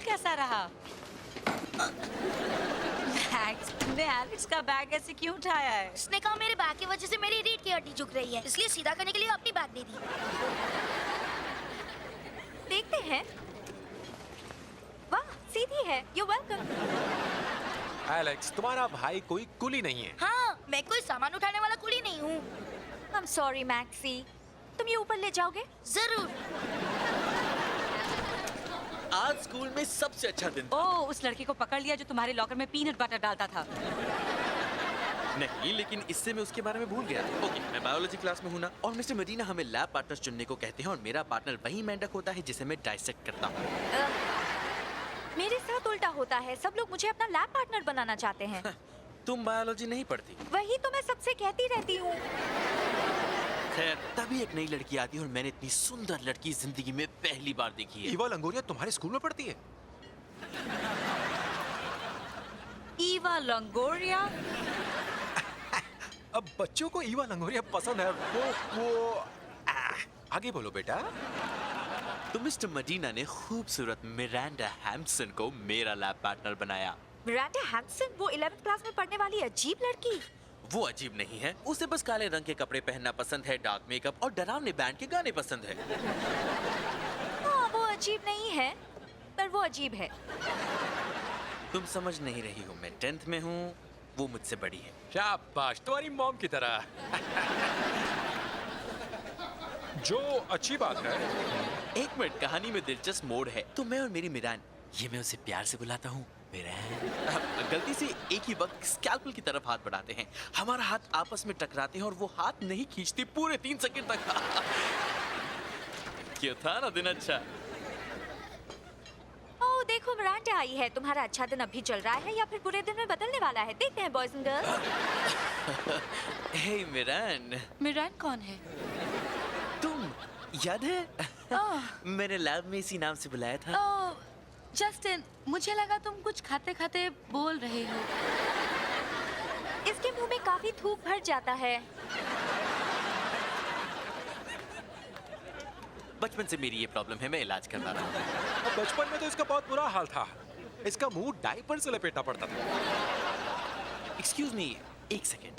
कैसा रहा? मैक्स, तुमने एलेक्स का बैग ऐसे क्यों उठाया है? उसने कहा मेरे बैग की वजह से मेरी रीढ़ की हड्डी झुक रही है, इसलिए सीधा करने के लिए अपनी बैग दे दी। देखते हैं। वाह, सीधी है। You welcome. एलेक्स, तुम्हारा भाई कोई कुली नहीं है। हाँ, मैं कोई सामान उठाने वाला कुली नहीं हूँ। I am sorry maxi. तुम ये ऊपर ले जाओगे? जरूर। आज स्कूल में सबसे अच्छा दिन था। ओह, उस लड़के को पकड़ लिया जो तुम्हारे लॉकर में पीनट बटर डालता था। नहीं, लेकिन इससे मैं उसके बारे में भूल गया। ओके, मैं बायोलॉजी क्लास में हूँ ना, और मिस्टर मदीना हमें लैब पार्टनर चुनने को कहते हैं, और मेरा पार्टनर वही मेंढक होता है जिसे मैं डाइसेक्ट करता हूँ। मेरे साथ उल्टा होता है। सब लोग मुझे अपना लैब पार्टनर बनाना चाहते हैं। तुम बायोलॉजी नहीं पढ़ती। वही तो मैं सबसे कहती रहती हूँ। खैर, तभी एक नई लड़की आती है, और मैंने इतनी सुंदर लड़की जिंदगी में पहली बार देखी है। ईवा लंगोरिया तुम्हारे स्कूल में पढ़ती है? ईवा लोंगोरिया? अब बच्चों को ईवा लंगोरिया पसंद है। आगे बोलो बेटा। तो मिस्टर मदीना ने खूबसूरत मिरांडा हैम्पसन को मेरा लैब पार्टनर बनाया। मिरांडा हैम्पसन, वो 11th क्लास में पढ़ने वाली अजीब लड़की। वो अजीब नहीं है, उसे बस काले रंग के कपड़े पहनना पसंद है, डार्क मेकअप और डरावने बैंड के गाने पसंद है। हाँ, वो अजीब नहीं है, पर वो अजीब है। तुम समझ नहीं रही हो, मैं 10th में हूँ, वो मुझसे बड़ी है। शाबाश, तुम्हारी मॉम की तरह। जो अच्छी बात है। एक मिनट, कहानी में दिलचस्प मोड़ है। तो मैं और मेरी मिरान, ये मैं उसे प्यार से बुलाता हूँ मिरान, गलती से एक ही वक्त स्कैल्पल की तरफ हाथ बढ़ाते हैं। हमारा हाथ आपस में टकराते हैं और वो हाथ नहीं खींचती पूरे 3 सेकंड तक। क्यों था ना दिन अच्छा? ओह, देखो मिरांडा आई है। तुम्हारा अच्छा दिन अभी चल रहा है या फिर बुरे दिन में बदलने वाला है? देखते हैं बॉयज एंड गर्ल्स। हे मिरान। मिरान कौन है? तुम याद है? मैंने लैब में इसी नाम से बुलाया था। ओह, जस्टिन, मुझे लगा तुम कुछ खाते खाते बोल रहे हो। इसके मुंह में काफी थूक भर जाता है। बचपन से मेरी ये प्रॉब्लम है, मैं इलाज करवा रहा हूँ। अब बचपन में तो इसका बहुत बुरा हाल था। इसका मुंह डायपर से लपेटना पड़ता था। एक्सक्यूज मी, एक सेकेंड।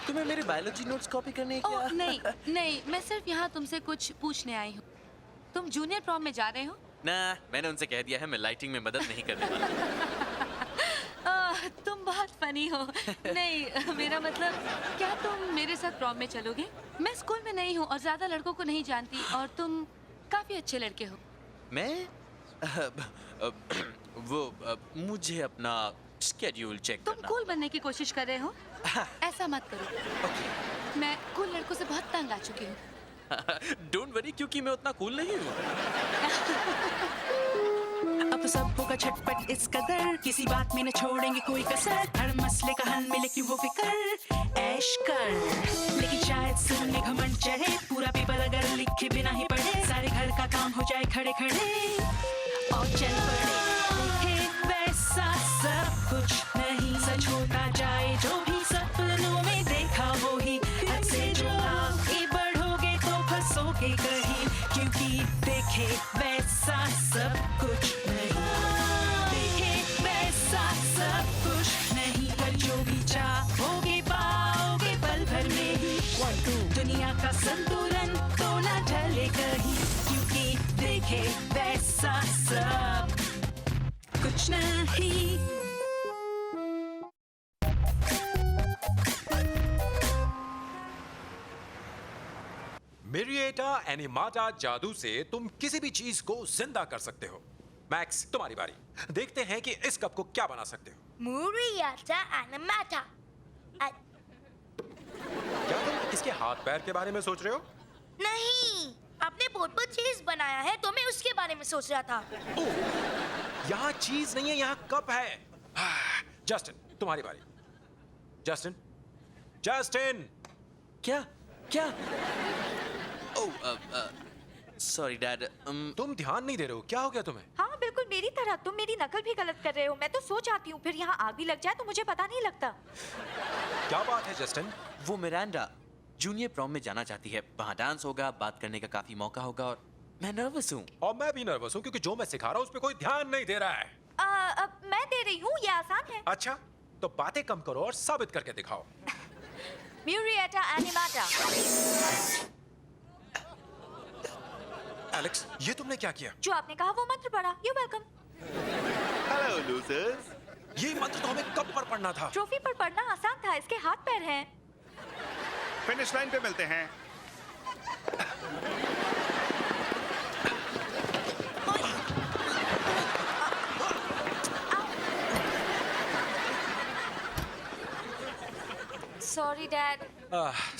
तुम्हें मेरे बायोलॉजी नोट्स कॉपी करने हैं क्या? ओह, नहीं नहीं, मैं सिर्फ यहाँ तुमसे कुछ पूछने आई हूँ। तुम जूनियर प्रॉम में जा रहे हो? ना, मैंने उनसे कह दिया है मैं लाइटिंग में मदद नहीं करने वाला। तुम बहुत फनी हो। नहीं, मेरा मतलब, क्या तुम मेरे साथ प्रॉम में चलोगे? मैं स्कूल में नहीं हूँ और ज्यादा लड़कों को नहीं जानती, और तुम काफी अच्छे लड़के हो। मैं मुझे अपना स्केड्यूल चेक तुम करना। कूल बनने की कोशिश कर रहे हो? ऐसा मत करो। मैं कूल लड़कों से बहुत तंग आ चुकी हूँ। डोंट वरी, क्योंकि मैं उतना कूल नहीं हूँ। अब तो सब होगा झटपट इस कदर, किसी बात में न छोड़ेंगे कोई कसर, हर मसले का हल मिले क्यों वो फिकर, ऐश कर। लेकिन शायद सुनने घमंड चढ़े, पूरा पेपर अगर लिखे बिना ही पढ़े, सारे घर का काम हो जाए खड़े खड़े और चल पड़े। देखे वैसा सब कुछ नहीं, सच होता जाए जो भी सपनों में देखा वो ही, हद से जो आगे बढ़ोगे तो फंसोगे कहीं, क्योंकि देखे वैसा सब कुछ नहीं, देखे वैसा सब कुछ नहीं, पर जो भी चाहोगे पाओगे पल भर में ही। दुनिया का संतुलन तो ना ढले कहीं, क्योंकि देखे वैसा सब कुछ नहीं। मिरिएटा एनिमाटा जादू से तुम किसी भी चीज को जिंदा कर सकते हो। मैक्स, तुम्हारी बारी। देखते हैं कि इस कप को क्या बना सकते हो। Muriata animata. क्या तुम इसके हाथ पैर के बारे में सोच रहे हो? नहीं, आपने बोर्ड पर चीज बनाया है तो मैं उसके बारे में सोच रहा था। ओह, यहाँ चीज नहीं है, यहाँ कप है। जस्टिन, तुम्हारी बारी। Justin, Justin. क्या क्या? ओह, सॉरी डैड। तुम ध्यान नहीं दे रहे हो, क्या हो गया तुम्हें? हाँ, बिल्कुल मेरी तरह तुम मेरी नकल भी गलत कर रहे हो। मैं तो सो जाती हूँ, फिर यहाँ आग भी लग जाए तो मुझे पता नहीं लगता। क्या बात है जस्टिन? वो मिरांडा जूनियर प्रॉम में जाना चाहती है। वहाँ डांस होगा, बात करने का काफी मौका होगा, और मैं नर्वस हूँ। और मैं भी नर्वस हूँ क्योंकि जो मैं सिखा रहा हूँ उस पर कोई ध्यान नहीं दे रहा है। मैं दे रही हूँ, ये आसान है। अच्छा, तो बातें कम करो और साबित करके दिखाओ। म्यूरिएटा एनिमाटा। एलेक्स, ये तुमने क्या किया? जो आपने कहा वो मंत्र पढ़ा। You welcome. Hello losers. ये मंत्र तो हमें कब पर पढ़ना था? ट्रॉफी पर पढ़ना आसान था, इसके हाथ पैर हैं। फिनिश लाइन पे मिलते हैं। Sorry dad.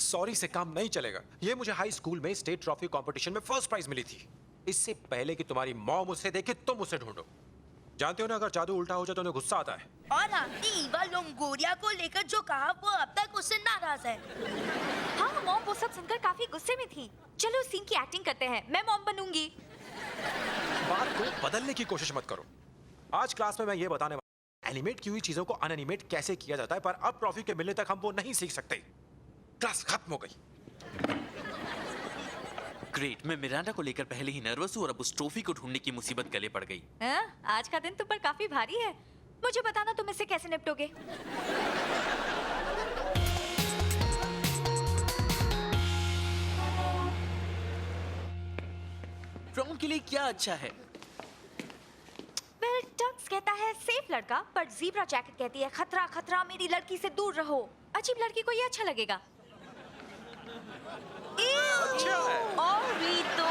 सॉरी से काम नहीं चलेगा। ये मुझे हाई स्कूल में स्टेट ट्रॉफी कंपटीशन में फर्स्ट प्राइज मिली थी। इससे पहले कि तुम्हारी मॉम उसे देखे तुम उसे ढूंढो। जानते हो ना, अगर जादू उल्टा हो जाए तो उन्हें गुस्सा आता है। और हमने ईवा लोंगोरिया को लेकर जो कहा वो अब तक उससे नाराज है। हाँ मॉम वो सब सुनकर काफी गुस्से में थी। चलो सीन की एक्टिंग करते हैं, मैं मॉम बनूंगी। बात को बदलने की कोशिश मत करो। आज क्लास में मैं ये बताने वाला एनिमेट की हुई चीजों को अनएनिमेट कैसे किया जाता है, पर अब ट्रॉफी के मिलने तक हम वो नहीं सीख सकते। क्लास खत्म हो गई। ग्रेट, मैं मिरांडा को लेकर पहले ही नर्वस हूँ और अब उस ट्रॉफी को ढूंढने की मुसीबत गले पड़ गई। आज का दिन तुम पर काफी भारी है। मुझे बताना तुम इससे कैसे निपटोगे। प्रॉम के लिए क्या अच्छा है? वेल टक्स कहता है सेफ लड़का, पर ज़ीब्रा जैकेट कहती है खतरा खतरा, मेरी लड़की से दूर रहो। अजीब लड़की को ये अच्छा लगेगा। अच्छा है। और भी तो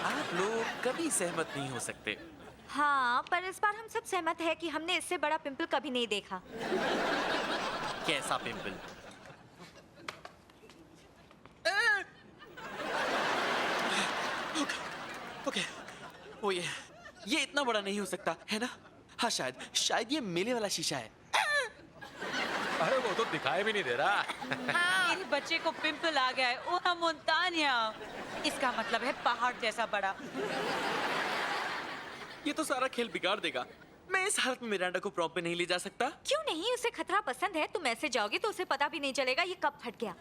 आप लोग कभी सहमत नहीं हो सकते। हाँ, पर इस बार हम सब सहमत है कि हमने इससे बड़ा पिंपल कभी नहीं देखा। कैसा पिंपल? ओके, वो ये इतना बड़ा नहीं हो सकता है ना? हाँ शायद ये मेले वाला शीशा है। अरे वो तो दिखाई भी नहीं दे रहा। मेरे बच्चे को पिंपल आ गया है। ओना मोंटानिया। इसका मतलब है पहाड़ जैसा बड़ा। ये तो सारा खेल बिगाड़ देगा। मैं इस हालत में मिरांडा को प्रॉम पे नहीं ले जा सकता। क्यों नहीं, उसे खतरा पसंद है। तुम ऐसे जाओगे तो उसे पता भी नहीं चलेगा ये कब फट गया।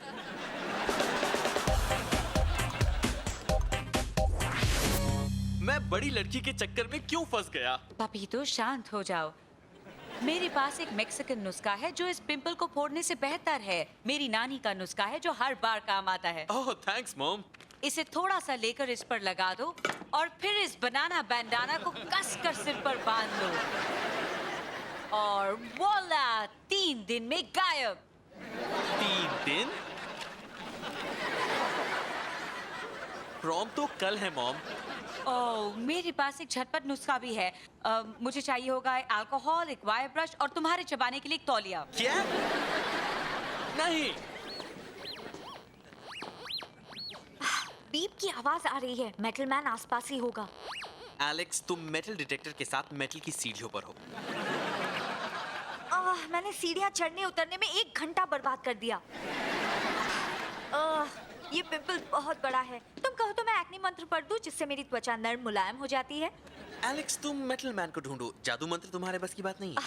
मैं बड़ी लड़की के चक्कर में क्यों फंस गया? पपीतो शांत हो जाओ। मेरे पास एक मेक्सिकन नुस्खा है जो इस पिंपल को फोड़ने से बेहतर है। मेरी नानी का नुस्खा है जो हर बार काम आता है। ओह थैंक्स मॉम। इसे थोड़ा सा लेकर इस पर लगा दो और फिर इस बनाना बैंडाना को कसकर सिर पर बांध लो और वोला 3 दिन में गायब। 3 दिन? प्रॉम तो कल है मॉम। ओह, मेरे पास एक झटपट नुस्खा भी है। मुझे चाहिए होगा अल्कोहल, एक वायर ब्रश और तुम्हारे चबाने के लिए एक तौलिया। क्या? नहीं। बीप की आवाज आ रही है। मेटल मैन आसपास ही होगा। एलेक्स, तुम मेटल डिटेक्टर के साथ मेटल की सीढ़ियों पर हो। मैंने सीढ़ियाँ चढ़ने उतरने में 1 घंटा बर्बाद कर दिया। ये पिंपल बहुत बड़ा है। तुम कहो तो मैं एक्ने मंत्र पढ़ दूं जिससे मेरी त्वचा नर्म मुलायम हो जाती है। एलेक्स, तुम मेटल मैन को ढूंढो। जादू मंत्र तुम्हारे बस की बात नहीं है।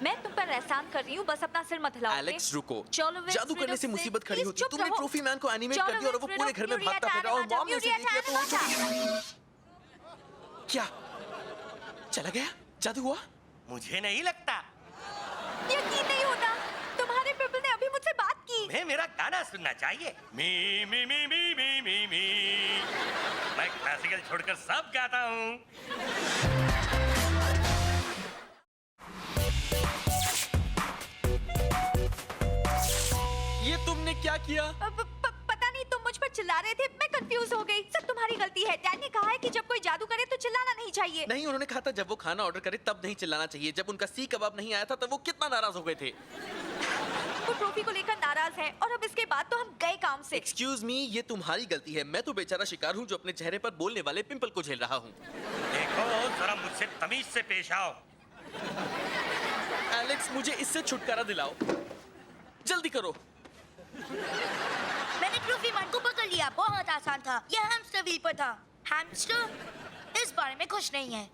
मैं तुम पर एहसान कर रही हूँ, बस अपना सिर मत हिलाओ। एलेक्स रुको। चलो, जादू करने से मुसीबत खड़ी होती है। चुप तुमने रहो। ट्रॉफी मैन को एनिमेट कर दिया और वो पूरे घर में म्यूरिएटा भागता फिर रहा और मॉम ने उसे देख लिया तो वो एनिमाटा। क्या चला गया? जादू हुआ? मुझे नहीं लगता। यकीन नहीं होता, तुम्हारे पिंपल ने अभी मुझसे बात की। मैं मेरा गाना सुनना चाहिए। मी मी मी मी मी मी मी। मैं क्लासिकल छोड़कर सब गाता हूँ। ये तुमने क्या किया? पता नहीं, तुम मुझ पर चिल्ला रहे थे, मैं कंफ्यूज हो गई। सब तुम्हारी गलती है। डैड ने कहा है कि जब कोई जादू करे तो चिल्लाना नहीं चाहिए। नहीं, उन्होंने कहा था जब वो खाना ऑर्डर करे तब नहीं चिल्लाना चाहिए। जब उनका सीख कबाब नहीं आया था तब वो कितना नाराज हो गए थे। वो ट्रॉफी को लेकर नाराज है और अब इसके बाद तो हम गए काम से। एक्सक्यूज मी, ये तुम्हारी गलती है। मैं तो बेचारा शिकार हूँ जो अपने चेहरे पर बोलने वाले पिंपल को झेल रहा हूँ। देखो, जरा मुझसे तमीज से पेश आओ। एलेक्स, मुझे इससे छुटकारा दिलाओ। जल्दी करो। मैंने ट्रॉफी मैन को पकड़ लिया। बहुत आसान था। यह हैमस्टर व्हील पर था। हैमस्टर इस बारे में खुश नहीं है।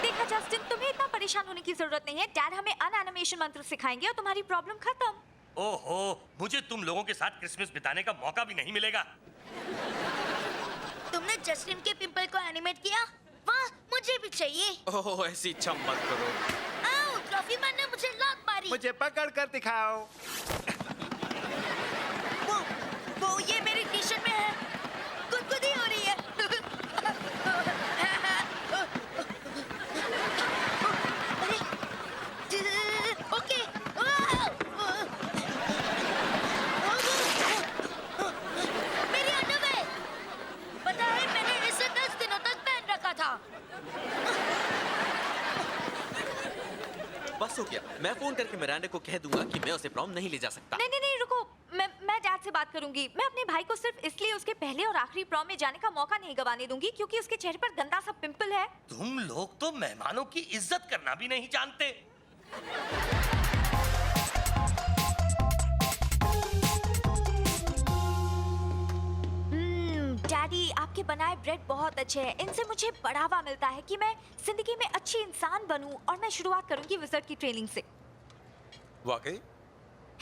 देखा जस्टिन, तुम्हें इतना परेशान होने की जरूरत नहीं है। डैड हमें अनएनिमेशन मंत्र सिखाएंगे और तुम्हारी प्रॉब्लम खत्म। ओहो, मुझे तुम लोगों के साथ क्रिसमस बिताने का मौका भी नहीं मिलेगा। तुमने जस्टिन के पिंपल को एनिमेट किया? वाह, मुझे भी चाहिए। ओह ऐसी इच्छा मत करो। आओ, ट्रॉफी मैन ने मुझे लात मारी। मुझे पकड़ कर दिखाओ। वो ये मेरी टी-शर्ट में है। गुदगुदी हो रही है। ओके। मेरी अंडरवेयर। पता है मैंने इसे 10 दिनों तक पहन रखा था। बस हो गया। मैं फोन करके मिरांडा को कह दूंगा कि मैं उसे प्रॉम नहीं ले जा सकता। नहीं रुको, मैं डैड से बात करूंगी। मैं अपने भाई को सिर्फ इसलिए उसके पहले और आखिरी प्रॉम में जाने का मौका नहीं गवाने दूंगी क्योंकि उसके चेहरे पर गंदा सा पिंपल है। तुम लोग तो मेहमानों की इज्जत करना भी नहीं जानते। डैडी, आपके बनाए ब्रेड बहुत अच्छे हैं। इनसे मुझे बढ़ावा मिलता है कि मैं जिंदगी में अच्छी इंसान बनूं और मैं शुरुआत करूंगी विज़र्ड की ट्रेनिंग से। वाकई?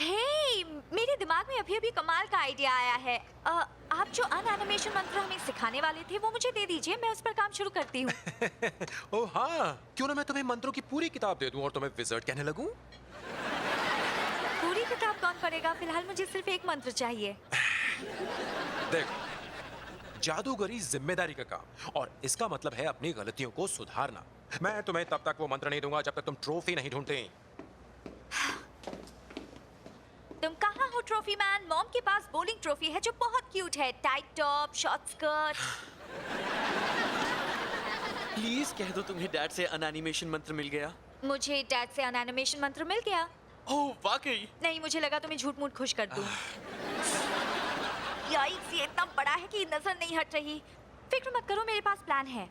हे, मेरे दिमाग में अभी कमाल का आइडिया आया है। आप जो अनएनिमेशन मंत्र हमें सिखाने वाले थे वो मुझे दे दीजिए, मैं उस पर काम शुरू करती हूँ। ओह हाँ, क्यों ना मैं तुम्हें मंत्रों की पूरी किताब दे दूं और तुम्हें विज़र्ड कहने लगूं? पूरी किताब कौन पढ़ेगा? फिलहाल मुझे सिर्फ एक मंत्र चाहिए। देखो, जादूगरी जिम्मेदारी का काम और इसका मतलब है अपनी गलतियों को सुधारना। मैं तुम्हें तब तक वो मंत्र नहीं दूंगा जब तक तुम ट्रॉफी नहीं ढूंढते। तुम कहाँ हो ट्रॉफी मैन? मॉम के पास बॉलिंग ट्रॉफी है जो बहुत क्यूट है। Tight top, short skirt. Please कह दो तुम्हें डैड से अनएनिमेशन मंत्र मिल गया। मुझे डैड से अनएनिमेशन मंत्र मिल गया। ओह वाकई? नहीं, मुझे लगा तुम्हें झूठ मूठ खुश कर दूं। याइक्स, ये इतना बड़ा है कि नजर नहीं हट रही। फिक्र मत करो, मेरे पास प्लान है।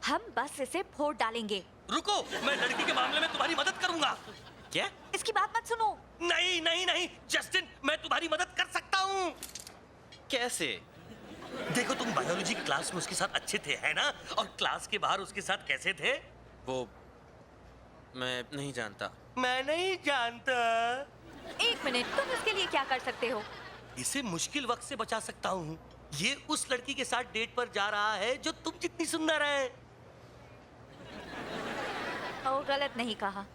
हम बस इसे फोड़ डालेंगे। रुको, मैं लड़की के मामले में तुम्हारी मदद करूंगा। क्या? इसकी बात मत सुनो। नहीं नहीं नहीं जस्टिन, मैं तुम्हारी मदद कर सकता हूँ। कैसे? देखो, तुम बायोलॉजी की क्लास में उसके साथ अच्छे थे, है ना? और क्लास के बाहर उसके साथ कैसे थे? वो मैं नहीं जानता। मैं नहीं जानता। एक मिनट, तुम इसके लिए क्या कर सकते हो? इसे मुश्किल वक्त से बचा सकता हूँ। ये उस लड़की के साथ डेट पर जा रहा है जो तुम जितनी सुंदर है। ओ, गलत नहीं कहा,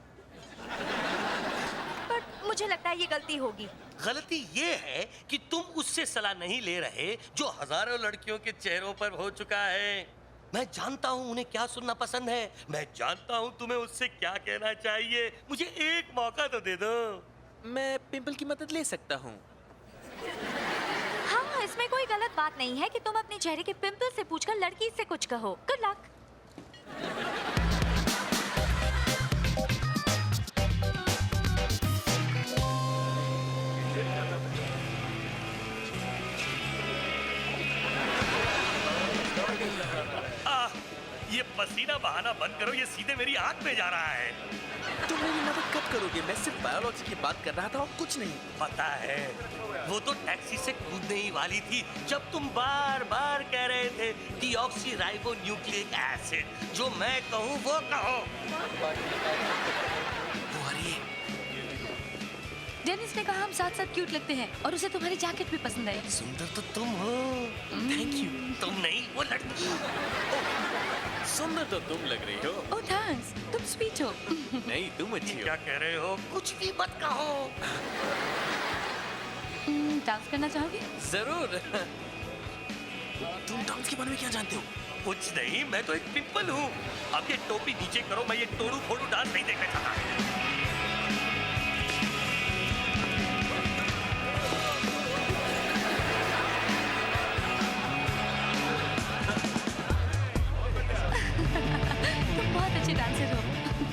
पर मुझे लगता है ये गलती होगी। गलती ये है कि तुम उससे सलाह नहीं ले रहे जो हजारों लड़कियों के चेहरों पर हो चुका है। मैं जानता हूँ उन्हें क्या सुनना पसंद है। मैं जानता हूँ तुम्हें उससे क्या कहना चाहिए। मुझे एक मौका तो दे दो। मैं पिंपल की मदद ले सकता हूँ। हाँ, इसमें कोई गलत बात नहीं है कि तुम अपने चेहरे के पिंपल से पूछकर लड़की से कुछ कहो। Good luck. ये पसीना बहाना बंद करो, ये सीधे मेरी आंख में जा रहा है। तुम मेरी मदद कब करोगे? मैं सिर्फ बायोलॉजी की बात कर रहा था और कुछ नहीं। पता है, वो तो टैक्सी से कूदने ही वाली थी जब तुम बार बार कह रहे थे डीऑक्सीराइबोन्यूक्लिक एसिड। जो मैं कहूँ वो कहो। वो आ रही है। डेनिस ने कहा हम साथ साथ क्यूट लगते हैं और उसे तुम्हारी जैकेट भी पसंद आई। सुंदर तो तुम हो। Thank you. तुम नहीं, वो लड़की। सुंदर तो तुम लग रही हो। ओह थैंक्स, तुम स्वीट हो। नहीं, तुम अच्छी हो। क्या कह रहे हो? कुछ भी मत कहो। डांस करना चाहोगे? जरूर। तुम डांस के बारे में क्या जानते हो? कुछ नहीं, मैं तो एक पिंपल हूँ। अब ये टोपी नीचे करो, मैं ये तोड़ू फोड़ू डांस नहीं देखना चाहता।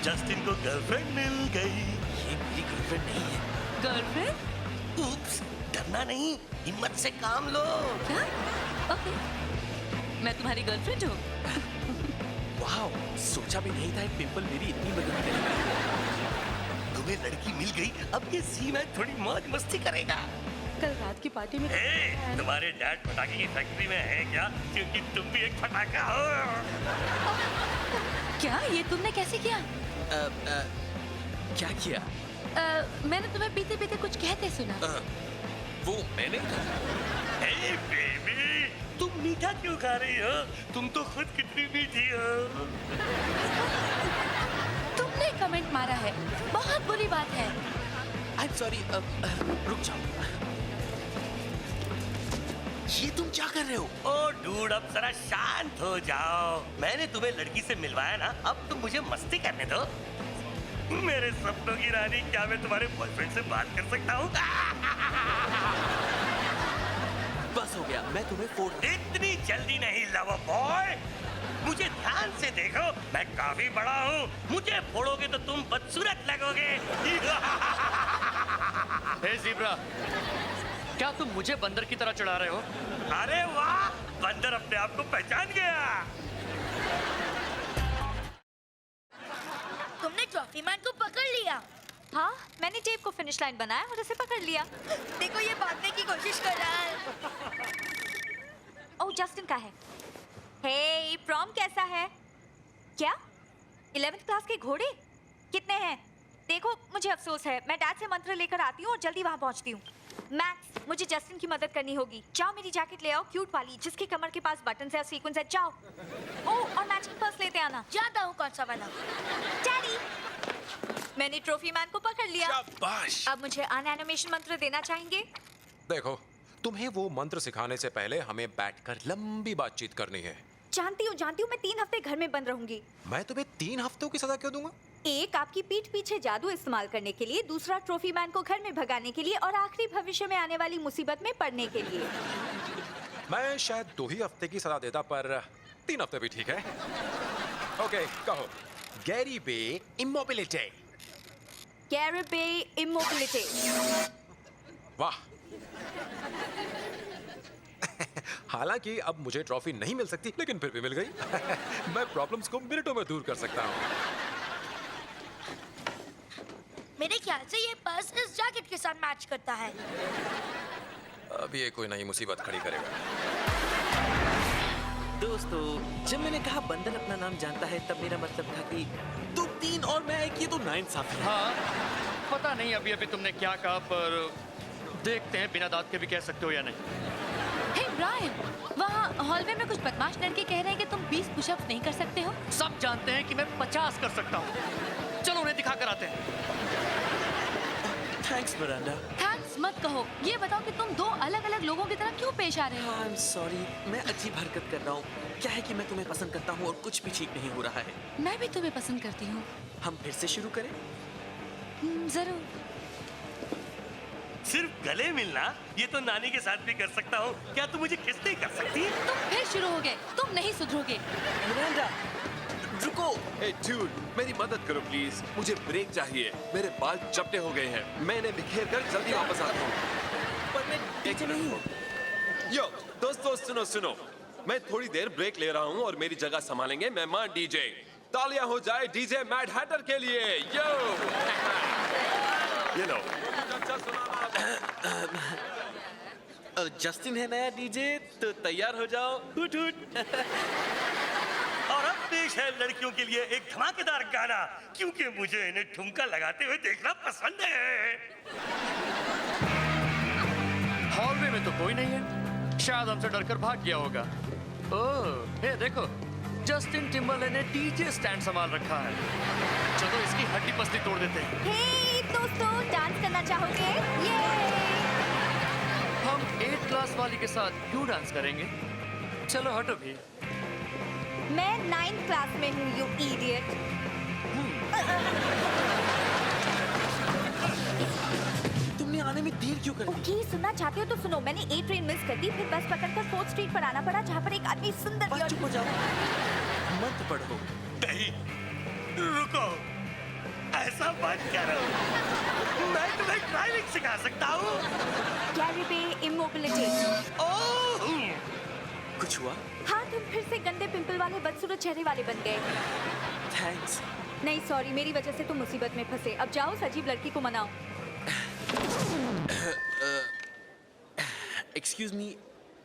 जस्टिन को गर्लफ्रेंड मिल गई। ये मेरी गर्लफ्रेंड नहीं है। गर्लफ्रेंड? उप्स, डरना नहीं, हिम्मत से काम लो। क्या? ओके, मैं तुम्हारी गर्लफ्रेंड हूँ। वाओ, सोचा भी नहीं था पिंपल मेरी इतनी मदद करेगा। तुम्हें लड़की मिल गई, अब ये सी मैच थोड़ी मौज मस्ती करेगा। कल रात की पार्टी में तुम्हारे डैड पटाखे की फैक्ट्री में है क्या? क्योंकि तुम भी एक पटाखा हो। क्या? ये तुमने कैसे किया? क्या किया? मैंने तुम्हें पीते पीते कुछ कहते सुना। वो मैंने? हे बेबी, तुम तुम मीठा क्यों खा रही हो? तुम तो खुद कितनी मीठी हो। तुमने कमेंट मारा है, बहुत बुरी बात है। आई एम सॉरी, रुक जाओ। ये तुम क्या कर रहे हो? ओ डूड, अब जरा शांत हो जाओ। मैंने तुम्हें लड़की से मिलवाया ना, अब तुम मुझे मस्ती करने दो। मेरे सपनों की रानी, क्या मैं तुम्हारे बॉयफ्रेंड से बात कर सकता हूँ? बस हो गया, मैं तुम्हें फोड़। इतनी जल्दी नहीं लव बॉय, मुझे ध्यान से देखो, मैं काफी बड़ा हूँ। मुझे फोड़ोगे तो तुम बदसूरत लगोगे। हे ज़ीब्रा, क्या तुम मुझे बंदर की तरह चढ़ा रहे हो? अरे वाह, बंदर अपने आप को पहचान गया। तुमने ट्रॉफी मैन को पकड़ लिया। हाँ, मैंने टेप को फिनिश लाइन बनाया और उसे पकड़ लिया। देखो ये भागने की कोशिश कर रहा है। ओह, जस्टिन का है। हे, प्रॉम कैसा है? क्या 11th क्लास के घोड़े कितने हैं? देखो, मुझे अफसोस है, मैं डैड से मंत्र लेकर आती हूँ और जल्दी वहाँ पहुँचती हूँ। मैक्स, मुझे जस्टिन की मदद करनी होगी। जाओ मेरी जैकेट ले आओ, क्यूट वाली, जिसके कमर के पास बटन है और सीक्वेंस है। जाओ। ओह, और मैचिंग पर्स लेते आना। जाता हूँ, कौन सा वाला? डैडी, मैंने ट्रॉफी मैन को पकड़ लिया। शाबाश। अब मुझे अनएनिमेशन मंत्र देना चाहेंगे? देखो, तुम्हें वो मंत्र सिखाने से पहले हमें बैठकर लंबी बातचीत करनी है। जानती हूँ, मैं 3 हफ्ते घर में बंद रहूंगी। मैं तुम्हें 3 हफ्तों की सजा क्यों दूंगा? एक, आपकी पीठ पीछे जादू इस्तेमाल करने के लिए, दूसरा ट्रॉफी मैन को घर में भगाने के लिए, और आखिरी भविष्य में आने वाली मुसीबत में पड़ने के लिए। मैं शायद 2 ही हफ्ते की सजा देता, पर 3 हफ्ते भी ठीक है। ओके, कहो। गैरी बे इमोबिलिटी। गैरी बे इमोबिलिटी। वाह। हालांकि अब मुझे ट्रॉफी नहीं मिल सकती, लेकिन फिर भी मिल गई। मैं प्रॉब्लम्स को मिनटों में दूर कर सकता हूँ। मेरे ख्याल से ये पर्स इस जैकेट के साथ मैच करता है। अब ये कोई नई मुसीबत खड़ी करेगा। दोस्तों, जब मैंने कहा बंदर अपना नाम जानता है, तब मेरा मतलब था कि तुम 3 और मैं 1, ये तो नाइंसाफी है। हाँ, पता नहीं अभी तुमने क्या कहा, पर देखते हैं बिना दांत के भी कह सकते हो या नहीं। हे ब्रायन, वहाँ हॉलवे में कुछ बदमाश लड़के कह रहे हैं कि तुम 20 पुशअप्स नहीं कर सकते हो। सब जानते हैं कि मैं 50 कर सकता हूँ। चलो उन्हें दिखा कर आते हैं। Thanks Miranda. थैंक्स मत कहो, ये बताओ कि तुम 2 अलग-अलग लोगों की तरह क्यों पेश आ रहे हो? आई एम सॉरी, मैं अजीब हरकत कर रहा हूँ। क्या है कि मैं तुम्हें पसंद करता हूँ और कुछ भी ठीक नहीं हो रहा है। मैं भी तुम्हें पसंद करती हूँ। हम फिर से शुरू करें? जरूर। सिर्फ गले मिलना, ये तो नानी के साथ भी कर सकता हूँ। क्या तुम मुझे किस नहीं कर सकती? तुम फिर शुरू हो गए, तुम नहीं सुधरोगे। मिरांडा, रुको। हे डूड, मेरी मदद करो प्लीज। मुझे ब्रेक चाहिए, मेरे बाल चपटे हो गए हैं। मैं इन्हें बिखेर कर जल्दी वापस आता हूँ। पर मैं डीजे नहीं हूँ। यो दोस्तों, सुनो, मैं थोड़ी देर ब्रेक ले रहा हूँ और मेरी जगह संभालेंगे मेहमान डीजे। तालियां हो जाए डीजे मैड हैटर के लिए। यो ये लो। जस्टिन है नया डीजे, तो तैयार हो जाओ। हुट हुट। और अब पेश है लड़कियों के लिए एक धमाकेदार गाना, क्योंकि मुझे इन्हें ठुमका लगाते हुए देखना पसंद है। हॉलवे में तो कोई नहीं है, शायद हमसे डरकर भाग गया होगा। ओह, ये देखो, जस्टिन टिम्बरलेन ने डीजे स्टैंड संभाल रखा है। चलो इसकी हड्डी पसली तोड़ देते हैं। हे दोस्तों, डांस करना चाहोगे? ये हम 8 क्लास वाली के साथ क्यों डांस करेंगे? चलो हटो भी। मैं 9th क्लास में हूँ, यू इडियट। तुमने आने में देर क्यों कर दी? ओके, सुनना चाहते हो तो सुनो। मैंने 8 ट्रेन मिस कर दी, फिर बस पकड़कर 4th स्ट्रीट पर आना पड़ा, जहाँ पर एक आदमी सुंदर बस चुप हो जाओ, मत पढ़ो। नहीं, रुको, ऐसा मत करो। मैं तुम्हें ड्राइविंग सिखा सकता हूँ। गैरी बे इमोबिलिटी। ओह, कुछ हुआ? हाँ, तुम फिर से गंदे पिंपल वाले बदसूरत चेहरे वाले बन गए। थैंक्स। नहीं सॉरी, मेरी वजह से तुम मुसीबत में फंसे। अब जाओ, उस अजीब लड़की को मनाओ। एक्सक्यूज मी,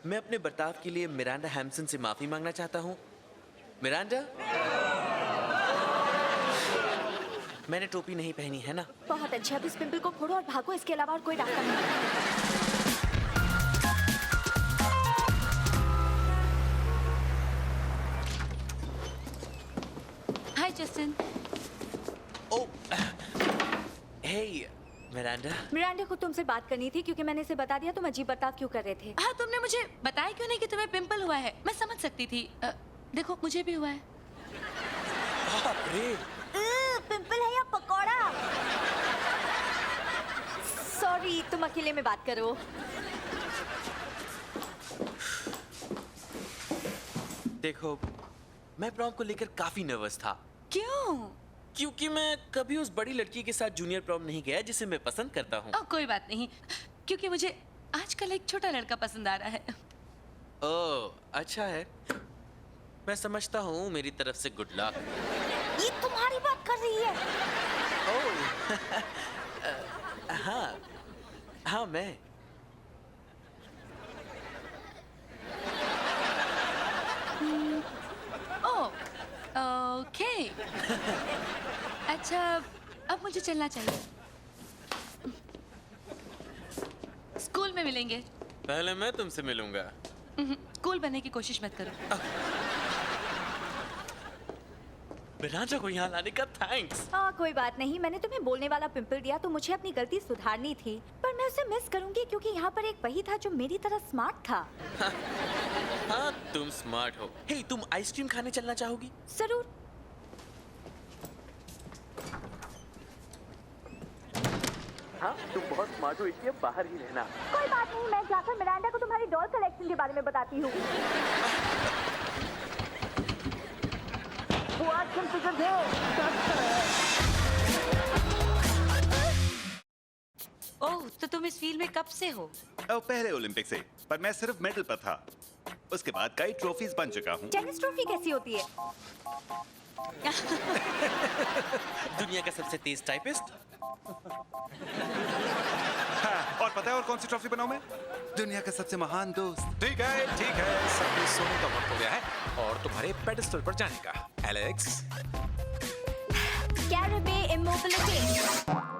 मैं अपने बर्ताव के लिए मिरांडा हैम्सन से माफी मांगना चाहता हूँ। मिरांडा, मैंने टोपी नहीं पहनी है ना? बहुत अच्छा, अब इस पिंपल को फोड़ो और भागो, इसके अलावा और कोई रास्ता नहीं। जस्टिन। ओ हे मिरांडा। मिरांडा को तुमसे बात करनी थी क्योंकि मैंने इसे बता दिया तुम अजीब बर्ताव क्यों कर रहे थे। हाँ, तुमने मुझे बताया क्यों नहीं कि तुम्हें पिंपल हुआ है? मैं समझ सकती थी। देखो मुझे भी हुआ है। बाप रे। पिंपल है या पकौड़ा? सॉरी, तुम अकेले में बात करो। देखो, मैं प्रॉम को लेकर काफी नर्वस था। क्यों? क्योंकि मैं कभी उस बड़ी लड़की के साथ जूनियर प्रॉम नहीं गया जिसे मैं पसंद करता हूँ। कोई बात नहीं, क्योंकि मुझे आजकल एक छोटा लड़का पसंद आ रहा है। ओह, अच्छा है। मैं समझता हूँ, मेरी तरफ से गुड लक। ये तुम्हारी बात कर रही है? ओह, हाँ, हाँ मैं। ओके। अच्छा, अब मुझे चलना चाहिए। स्कूल में मिलेंगे। पहले मैं तुमसे मिलूंगा। कूल बनने की कोशिश मत करो। मिरांडा को यहाँ लाने का थैंक्स। कोई बात नहीं, मैंने तुम्हें बोलने वाला पिंपल दिया तो मुझे अपनी गलती सुधारनी थी, पर मैं उसे मिस करूंगी क्योंकि यहाँ पर एक वही था जो मेरी तरह स्मार्ट था। हाँ, तुम स्मार्ट हो। हे, तुम आइसक्रीम खाने चलना चाहोगी? जरूर। हाँ, तुम बहुत स्मार्ट हो, इसलिए बाहर ही रहना। कोई बात नहीं, मैं जाकर मिरांडा को तुम्हारी डॉल कलेक्शन के बारे में बताती हूँ। वो आज ओह, तो तुम इस फील्ड में कब से हो? पहले ओलंपिक से, पर मैं सिर्फ मेडल पर था। उसके बाद कई ट्रॉफीज बन चुका हूँ। टेनिस ट्रॉफी कैसी होती है? दुनिया का सबसे तेज टाइपिस्ट। हाँ, और पता है और कौन सी ट्रॉफी बनाऊं मैं? दुनिया का सबसे महान दोस्त। ठीक है, सब सोने का वक्त हो गया है और तुम्हारे पेडिस्टल पर जाने का। एलेक्स। कैरेबे इमोबिलिटी।